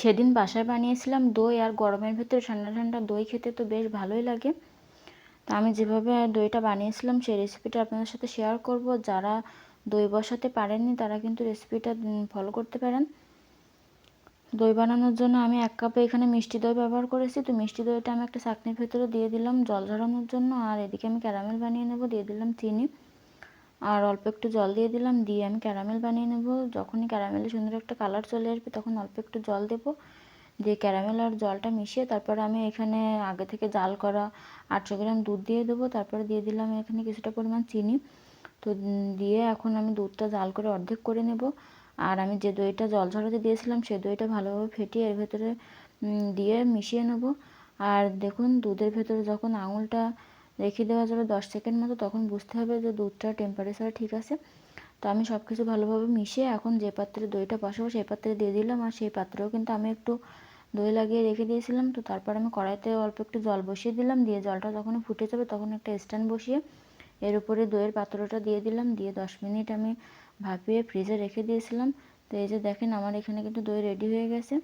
সেদিন বাসায় বানিয়েছিলাম দই, আর গরমের ভেতরে ঠান্ডা ঠান্ডা দই খেতে তো বেশ ভালোই লাগে। তো আমি যেভাবে দইটা বানিয়েছিলাম সেই রেসিপিটা আপনাদের সাথে শেয়ার করব। যারা দই বসাতে পারেননি তারা কিন্তু রেসিপিটা ফলো করতে পারেন। দই বানানোর জন্য আমি 1 কাপে এখানে মিষ্টি দই ব্যবহার করেছি। তো মিষ্টি দইটা আমি একটা ছাঁকনির ভেতরে দিয়ে দিলাম জল ঝরানোর জন্য। আর এদিকে আমি ক্যারামেল বানিয়ে নেব, দিয়ে দিলাম চিনি আর অল্প একটু জল দিয়ে দিলাম, দিয়ে আমি ক্যারামেল বানিয়ে নেব। যখনই ক্যারামেলে সুন্দর একটা কালার চলে আসবে তখন অল্প একটু জল দেব, দিয়ে ক্যারামেল আর জলটা মিশিয়ে তারপরে আমি এখানে আগে থেকে জাল করা 800 গ্রাম দুধ দিয়ে দেবো। তারপরে দিয়ে দিলাম এখানে কিছুটা পরিমাণ চিনি। তো দিয়ে এখন আমি দুধটা জাল করে অর্ধেক করে নেব। আর আমি যে দইটা জল ঝরাতে দিয়েছিলাম সেই দইটা ভালোভাবে ফেটিয়ে এর ভেতরে দিয়ে মিশিয়ে নেব। আর দেখুন দুধের ভেতরে যখন আঙুলটা রেখে দেওয়া যাবে 10 সেকেন্ড মতো, তখন বুঝতে হবে যে দুধটার টেম্পারেচার ঠিক আছে। তো আমি সব কিছু ভালোভাবে মিশিয়ে এখন যে পাত্রে দইটা বসাবো সেই পাত্রে দিয়ে দিলাম। আর সেই পাত্রেও কিন্তু আমি একটু দই লাগিয়ে রেখে দিয়েছিলাম। তো তারপর আমি কড়াইতে অল্প একটু জল বসিয়ে দিলাম, দিয়ে জলটা যখন ফুটে যাবে তখন একটা স্ট্যান্ড বসিয়ে এর উপরে দইয়ের পাত্রটা দিয়ে দিলাম, দিয়ে 10 মিনিট আমি ভাপিয়ে ফ্রিজে রেখে দিয়েছিলাম। তো এই যে দেখেন আমার এখানে কিন্তু দই রেডি হয়ে গেছে।